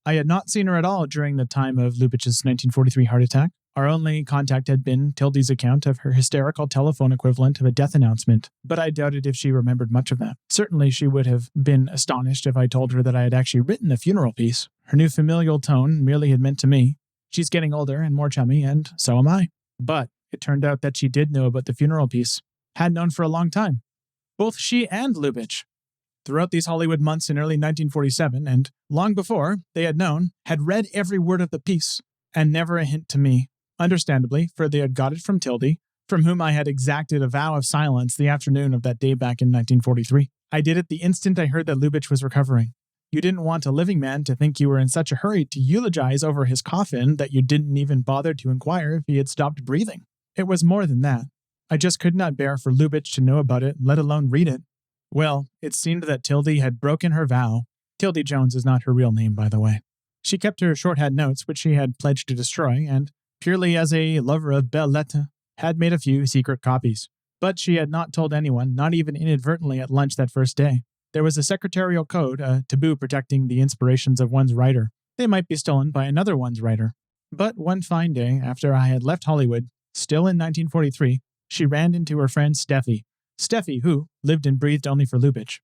I had not seen her at all during the time of Lubitsch's 1943 heart attack. Our only contact had been Tildy's account of her hysterical telephone equivalent of a death announcement, but I doubted if she remembered much of that. Certainly she would have been astonished if I told her that I had actually written the funeral piece. Her new familial tone merely had meant to me, "She's getting older and more chummy, and so am I." But it turned out that she did know about the funeral piece, had known for a long time. Both she and Lubitsch. Throughout these Hollywood months in early 1947, and long before, they had known, had read every word of the piece, and never a hint to me. Understandably, for they had got it from Tildy, from whom I had exacted a vow of silence the afternoon of that day back in 1943. I did it the instant I heard that Lubitsch was recovering. You didn't want a living man to think you were in such a hurry to eulogize over his coffin that you didn't even bother to inquire if he had stopped breathing. It was more than that. I just could not bear for Lubitsch to know about it, let alone read it. Well, it seemed that Tildy had broken her vow. Tildy Jones is not her real name, by the way. She kept her shorthand notes, which she had pledged to destroy, and, purely as a lover of belles lettres, had made a few secret copies. But she had not told anyone, not even inadvertently at lunch that first day. There was a secretarial code, a taboo protecting the inspirations of one's writer. They might be stolen by another one's writer. But one fine day, after I had left Hollywood, still in 1943, she ran into her friend Steffi. Steffi, who lived and breathed only for Lubitsch.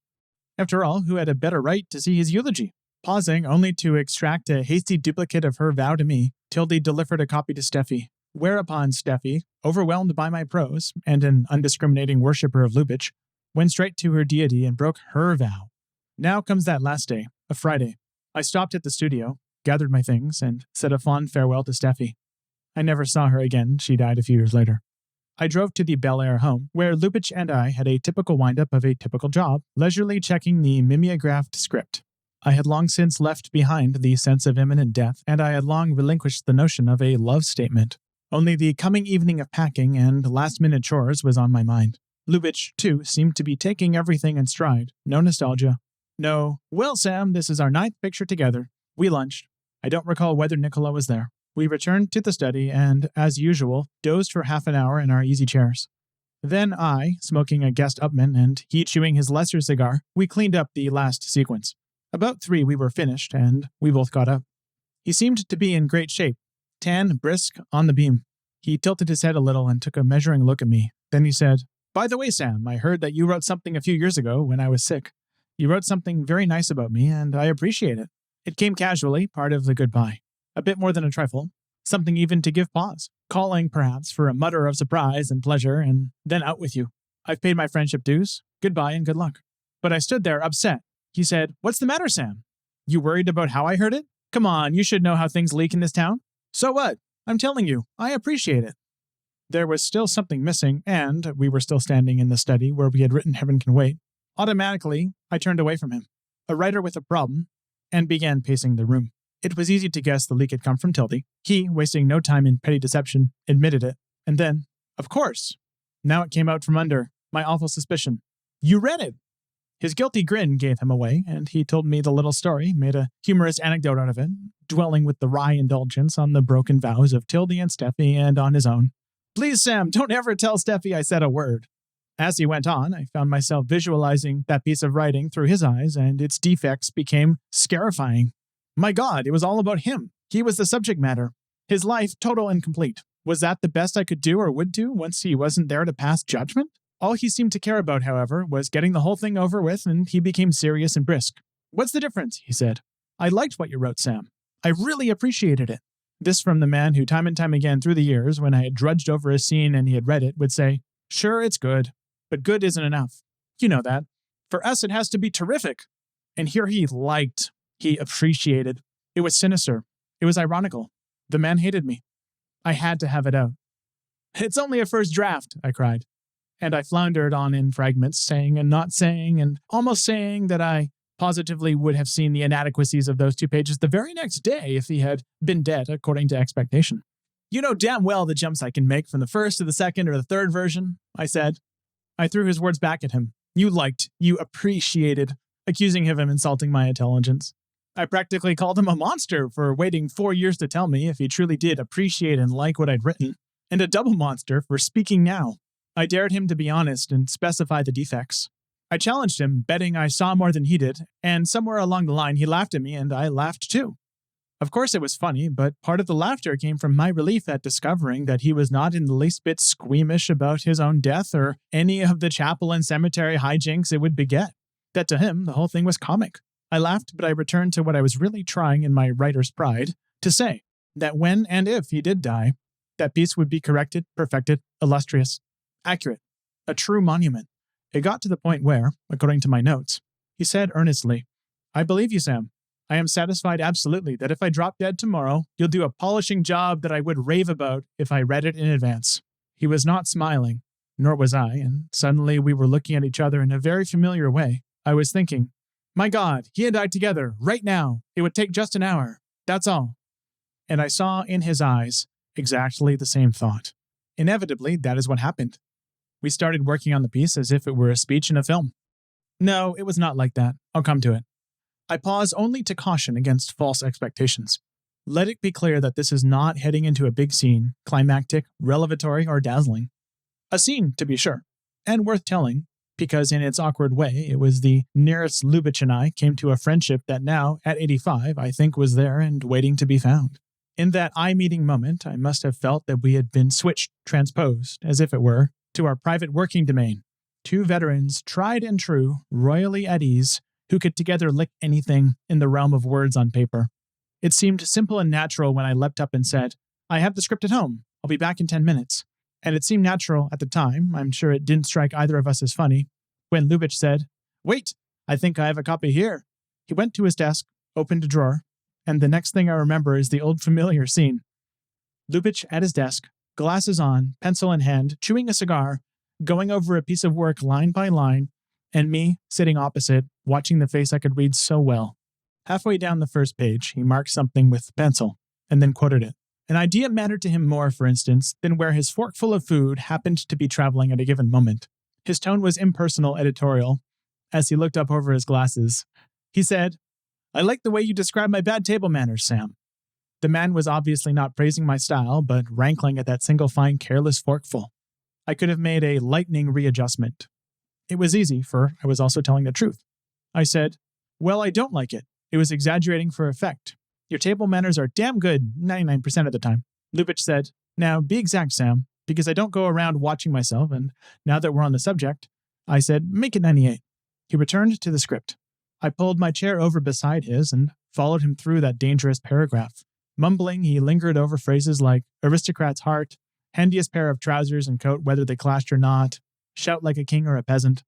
After all, who had a better right to see his eulogy? Pausing only to extract a hasty duplicate of her vow to me, Tildy delivered a copy to Steffi. Whereupon Steffi, overwhelmed by my prose, and an undiscriminating worshipper of Lubitsch, went straight to her deity and broke her vow. Now comes that last day, a Friday. I stopped at the studio, gathered my things, and said a fond farewell to Steffi. I never saw her again. She died a few years later. I drove to the Bel Air home, where Lubitsch and I had a typical wind-up of a typical job, leisurely checking the mimeographed script. I had long since left behind the sense of imminent death, and I had long relinquished the notion of a love statement. Only the coming evening of packing and last-minute chores was on my mind. Lubitsch, too, seemed to be taking everything in stride. No nostalgia. No, "Well, Sam, this is our 9th picture together." We lunched. I don't recall whether Nicola was there. We returned to the study and, as usual, dozed for half an hour in our easy chairs. Then I, smoking a guest Upman and he chewing his lesser cigar, we cleaned up the last sequence. About 3 we were finished, and we both got up. He seemed to be in great shape, tan, brisk, on the beam. He tilted his head a little and took a measuring look at me. Then he said, "By the way, Sam, I heard that you wrote something a few years ago when I was sick. You wrote something very nice about me, and I appreciate it. It came casually, part of the goodbye. A bit more than a trifle. Something even to give pause. Calling, perhaps, for a mutter of surprise and pleasure, and then out with you. I've paid my friendship dues. Goodbye and good luck." But I stood there, upset. He said, "What's the matter, Sam? You worried about how I heard it? Come on, you should know how things leak in this town. So what? I'm telling you, I appreciate it." There was still something missing, and we were still standing in the study where we had written Heaven Can Wait. Automatically, I turned away from him, a writer with a problem, and began pacing the room. It was easy to guess the leak had come from Tildy. He, wasting no time in petty deception, admitted it. And then, of course, now it came out from under my awful suspicion. "You read it!" His guilty grin gave him away, and he told me the little story, made a humorous anecdote out of it, dwelling with the wry indulgence on the broken vows of Tildy and Steffi and on his own. "Please, Sam, don't ever tell Steffi I said a word." As he went on, I found myself visualizing that piece of writing through his eyes, and its defects became scarifying. My God, it was all about him. He was the subject matter. His life total and complete. Was that the best I could do or would do once he wasn't there to pass judgment? All he seemed to care about, however, was getting the whole thing over with, and he became serious and brisk. "What's the difference?" he said. "I liked what you wrote, Sam. I really appreciated it." This from the man who time and time again through the years, when I had drudged over a scene and he had read it, would say, "Sure, it's good, but good isn't enough. You know that. For us, it has to be terrific." And here he liked. He appreciated. It was sinister. It was ironical. The man hated me. I had to have it out. "It's only a first draft," I cried. And I floundered on in fragments, saying and not saying, and almost saying that I positively would have seen the inadequacies of those 2 pages the very next day if he had been dead according to expectation. "You know damn well the jumps I can make from the first to the second or the third version," I said. I threw his words back at him. "You liked, you appreciated," accusing him of insulting my intelligence. I practically called him a monster for waiting 4 years to tell me if he truly did appreciate and like what I'd written, and a double monster for speaking now. I dared him to be honest and specify the defects. I challenged him, betting I saw more than he did, and somewhere along the line he laughed at me and I laughed too. Of course it was funny, but part of the laughter came from my relief at discovering that he was not in the least bit squeamish about his own death or any of the chapel and cemetery hijinks it would beget. That to him, the whole thing was comic. I laughed, but I returned to what I was really trying in my writer's pride to say, that when and if he did die, that piece would be corrected, perfected, illustrious, accurate, a true monument. It got to the point where, according to my notes, he said earnestly, "I believe you, Sam. I am satisfied absolutely that if I drop dead tomorrow, you'll do a polishing job that I would rave about if I read it in advance." He was not smiling, nor was I, and suddenly we were looking at each other in a very familiar way. I was thinking, my God, he and I together, right now, it would take just an hour. That's all. And I saw in his eyes exactly the same thought. Inevitably, that is what happened. We started working on the piece as if it were a speech in a film. No, it was not like that. I'll come to it. I pause only to caution against false expectations. Let it be clear that this is not heading into a big scene, climactic, revelatory, or dazzling. A scene, to be sure, and worth telling, because in its awkward way, it was the nearest Lubitsch and I came to a friendship that now, at 85, I think was there and waiting to be found. In that eye-meeting moment, I must have felt that we had been switched, transposed, as if it were, to our private working domain. 2 veterans, tried and true, royally at ease, who could together lick anything in the realm of words on paper. It seemed simple and natural when I leapt up and said, "I have the script at home. I'll be back in 10 minutes. And it seemed natural at the time, I'm sure it didn't strike either of us as funny, when Lubitsch said, "Wait, I think I have a copy here." He went to his desk, opened a drawer, and the next thing I remember is the old familiar scene. Lubitsch at his desk, glasses on, pencil in hand, chewing a cigar, going over a piece of work line by line, and me sitting opposite, watching the face I could read so well. Halfway down the first page, he marked something with pencil, and then quoted it. An idea mattered to him more, for instance, than where his forkful of food happened to be traveling at a given moment. His tone was impersonal, editorial. As he looked up over his glasses, he said, "I like the way you describe my bad table manners, Sam. The man was obviously not praising my style, but rankling at that single fine careless forkful. I could have made a lightning readjustment. It was easy, for I was also telling the truth. I said, "Well, I don't like it. It was exaggerating for effect. Your table manners are damn good 99% of the time." Lubitsch said, "Now, be exact, Sam, because I don't go around watching myself, and now that we're on the subject," I said, "make it 98. He returned to the script. I pulled my chair over beside his and followed him through that dangerous paragraph. Mumbling, he lingered over phrases like aristocrat's heart, handiest pair of trousers and coat whether they clashed or not, shout like a king or a peasant.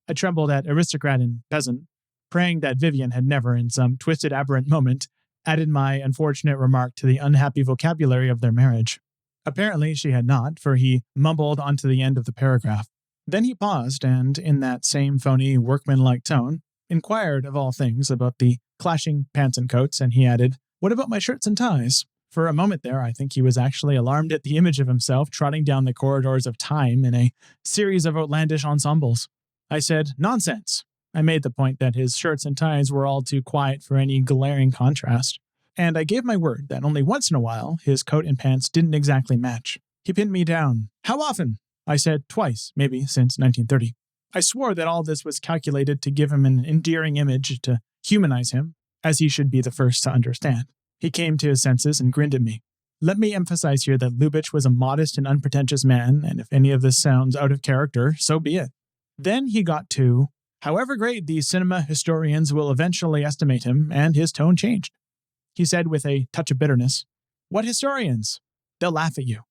I trembled at aristocrat and peasant, praying that Vivian had never, in some twisted aberrant moment, added my unfortunate remark to the unhappy vocabulary of their marriage. Apparently she had not, for he mumbled onto the end of the paragraph. Then he paused and, in that same phony, workmanlike tone, inquired of all things about the clashing pants and coats, and he added, "What about my shirts and ties?" For a moment there, I think he was actually alarmed at the image of himself trotting down the corridors of time in a series of outlandish ensembles. I said, "Nonsense." I made the point that his shirts and ties were all too quiet for any glaring contrast, and I gave my word that only once in a while his coat and pants didn't exactly match. He pinned me down. "How often?" I said, "Twice, maybe, since 1930. I swore that all this was calculated to give him an endearing image, to humanize him, as he should be the first to understand. He came to his senses and grinned at me. Let me emphasize here that Lubitsch was a modest and unpretentious man, and if any of this sounds out of character, so be it. Then he got to, however great the cinema historians will eventually estimate him, and his tone changed. He said with a touch of bitterness, "What historians? They'll laugh at you.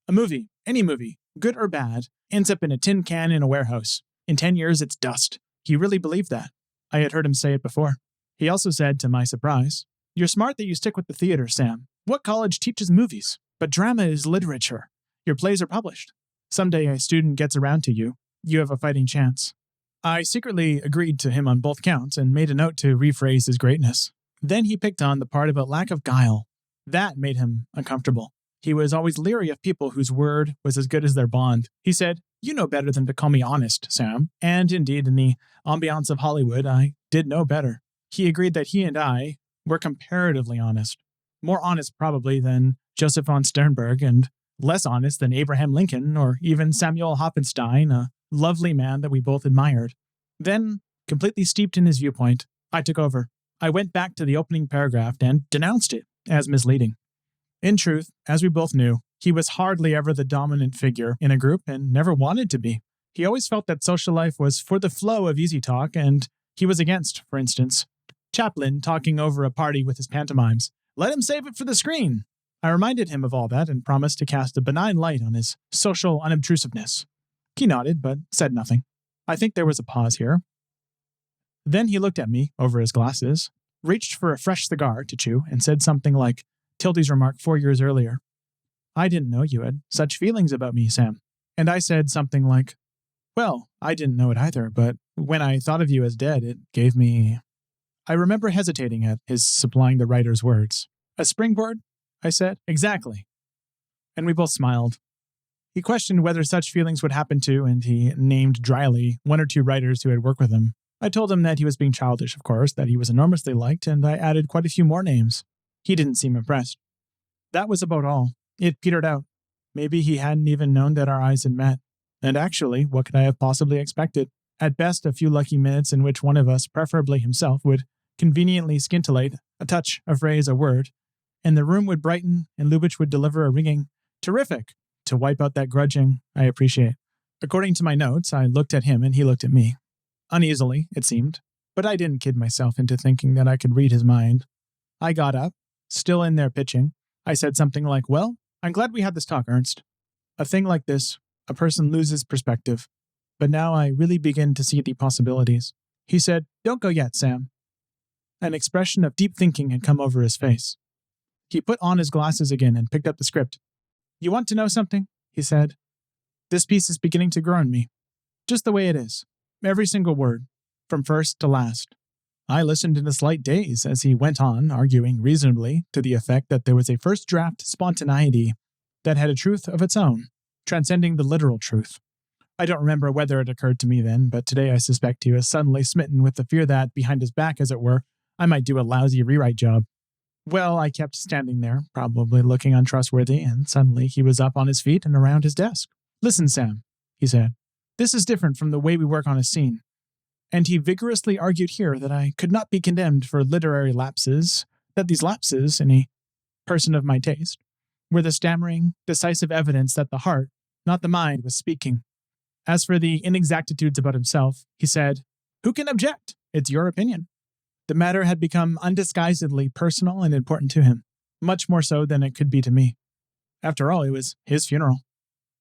A movie, any movie, good or bad, ends up in a tin can in a warehouse. In 10 years, it's dust." He really believed that. I had heard him say it before. He also said, to my surprise, "You're smart that you stick with the theater, Sam. What college teaches movies? But drama is literature. Your plays are published. Someday a student gets around to you. You have a fighting chance." I secretly agreed to him on both counts and made a note to rephrase his greatness. Then he picked on the part about lack of guile. That made him uncomfortable. He was always leery of people whose word was as good as their bond. He said, "You know better than to call me honest, Sam." And indeed, in the ambiance of Hollywood, I did know better. He agreed that he and I were comparatively honest. More honest, probably, than Joseph von Sternberg, and less honest than Abraham Lincoln or even Samuel Hoppenstein, a lovely man that we both admired. Then, completely steeped in his viewpoint, I took over. I went back to the opening paragraph and denounced it as misleading. In truth, as we both knew, he was hardly ever the dominant figure in a group and never wanted to be. He always felt that social life was for the flow of easy talk, and he was against, for instance, Chaplin talking over a party with his pantomimes. Let him save it for the screen. I reminded him of all that and promised to cast a benign light on his social unobtrusiveness. He nodded, but said nothing. I think there was a pause here. Then he looked at me over his glasses, reached for a fresh cigar to chew, and said something like Tildy's remark 4 years earlier. "I didn't know you had such feelings about me, Sam." And I said something like, "Well, I didn't know it either, but when I thought of you as dead, it gave me..." I remember hesitating at his supplying the writer's words. "A springboard?" I said. "Exactly." And we both smiled. He questioned whether such feelings would happen to, and he named dryly 1 or 2 writers who had worked with him. I told him that he was being childish, of course, that he was enormously liked, and I added quite a few more names. He didn't seem impressed. That was about all. It petered out. Maybe he hadn't even known that our eyes had met. And actually, what could I have possibly expected? At best, a few lucky minutes in which one of us, preferably himself, would conveniently scintillate, a touch, a phrase, a word, and the room would brighten, and Lubitsch would deliver a ringing, "Terrific!" to wipe out that grudging I appreciate. According to my notes, I looked at him and he looked at me. Uneasily, it seemed, but I didn't kid myself into thinking that I could read his mind. I got up, still in there pitching. I said something like, "Well, I'm glad we had this talk, Ernst. A thing like this, a person loses perspective. But now I really begin to see the possibilities." He said, "Don't go yet, Sam." An expression of deep thinking had come over his face. He put on his glasses again and picked up the script. "You want to know something?" he said. "This piece is beginning to grow on me. Just the way it is. Every single word, from first to last." I listened in a slight daze as he went on, arguing reasonably to the effect that there was a first draft spontaneity that had a truth of its own, transcending the literal truth. I don't remember whether it occurred to me then, but today I suspect he was suddenly smitten with the fear that, behind his back as it were, I might do a lousy rewrite job. Well, I kept standing there, probably looking untrustworthy, and suddenly he was up on his feet and around his desk. "Listen, Sam," he said. "This is different from the way we work on a scene." And he vigorously argued here that I could not be condemned for literary lapses, that these lapses, in a person of my taste, were the stammering, decisive evidence that the heart, not the mind, was speaking. As for the inexactitudes about himself, he said, "Who can object? It's your opinion." The matter had become undisguisedly personal and important to him, much more so than it could be to me. After all, it was his funeral.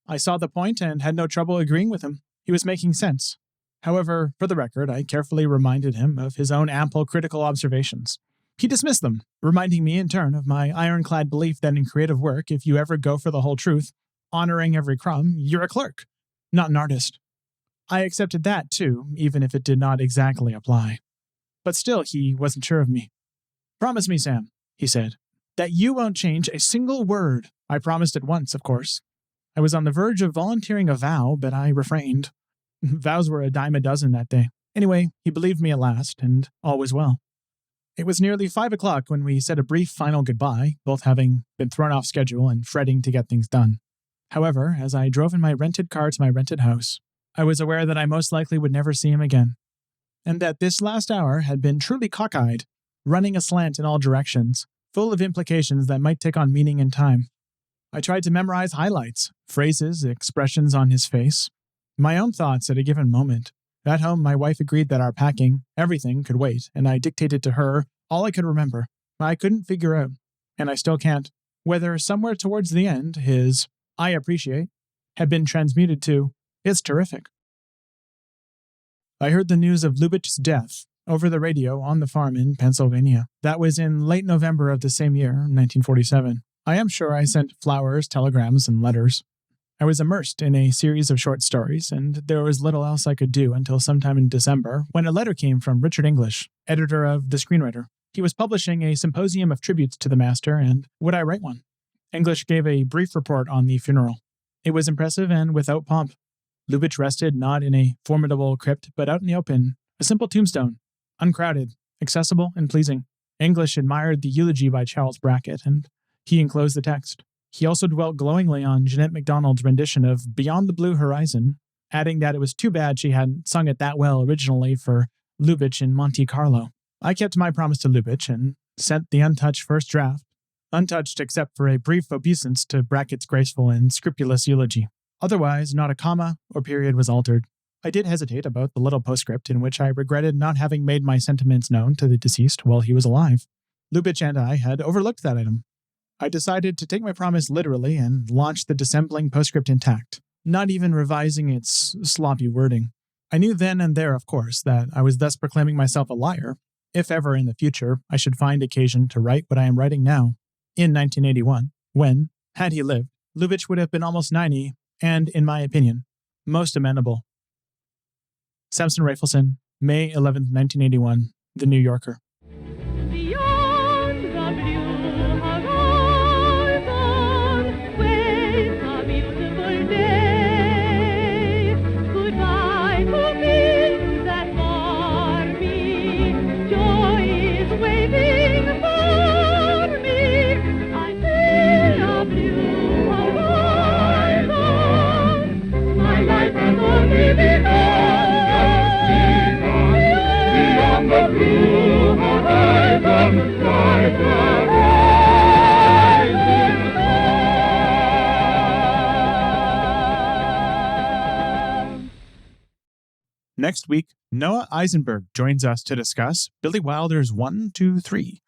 I saw the point and had no trouble agreeing with him. He was making sense. However, for the record, I carefully reminded him of his own ample critical observations. He dismissed them, reminding me in turn of my ironclad belief that in creative work, if you ever go for the whole truth, honoring every crumb, you're a clerk, not an artist. I accepted that, too, even if it did not exactly apply. But still, he wasn't sure of me. "Promise me, Sam," he said, "that you won't change a single word." I promised at once, of course. I was on the verge of volunteering a vow, but I refrained. Vows were a dime a dozen that day. Anyway, he believed me at last, and all was well. It was nearly 5 o'clock when we said a brief final goodbye, both having been thrown off schedule and fretting to get things done. However, as I drove in my rented car to my rented house, I was aware that I most likely would never see him again, and that this last hour had been truly cockeyed, running aslant in all directions, full of implications that might take on meaning in time. I tried to memorize highlights, phrases, expressions on his face, my own thoughts at a given moment. At home, my wife agreed that our packing, everything, could wait, and I dictated to her all I could remember. I couldn't figure out, and I still can't, whether somewhere towards the end, his "I appreciate" had been transmuted to "It's terrific." I heard the news of Lubitsch's death over the radio on the farm in Pennsylvania. That was in late November of the same year, 1947. I am sure I sent flowers, telegrams, and letters. I was immersed in a series of short stories, and there was little else I could do until sometime in December, when a letter came from Richard English, editor of The Screenwriter. He was publishing a symposium of tributes to the master, and would I write one? English gave a brief report on the funeral. It was impressive and without pomp. Lubitsch rested not in a formidable crypt, but out in the open, a simple tombstone, uncrowded, accessible, and pleasing. English admired the eulogy by Charles Brackett, and he enclosed the text. He also dwelt glowingly on Jeanette MacDonald's rendition of Beyond the Blue Horizon, adding that it was too bad she hadn't sung it that well originally for Lubitsch in Monte Carlo. I kept my promise to Lubitsch and sent the untouched first draft, untouched except for a brief obeisance to Brackett's graceful and scrupulous eulogy. Otherwise, not a comma or period was altered. I did hesitate about the little postscript in which I regretted not having made my sentiments known to the deceased while he was alive. Lubitsch and I had overlooked that item. I decided to take my promise literally and launch the dissembling postscript intact, not even revising its sloppy wording. I knew then and there, of course, that I was thus proclaiming myself a liar, if ever in the future I should find occasion to write what I am writing now, in 1981, when, had he lived, Lubitsch would have been almost 90, and, in my opinion, most amenable. Samson Raphaelson, May 11, 1981, The New Yorker. Beyond the blue horizon waits a beautiful day. Goodbye to things that mar me. Joy is waiting for me. I see a blue horizon. My life has only begun. Beyond the blue horizon, like a rising sun. Next week, Noah Isenberg joins us to discuss Billy Wilder's 1, 2, 3.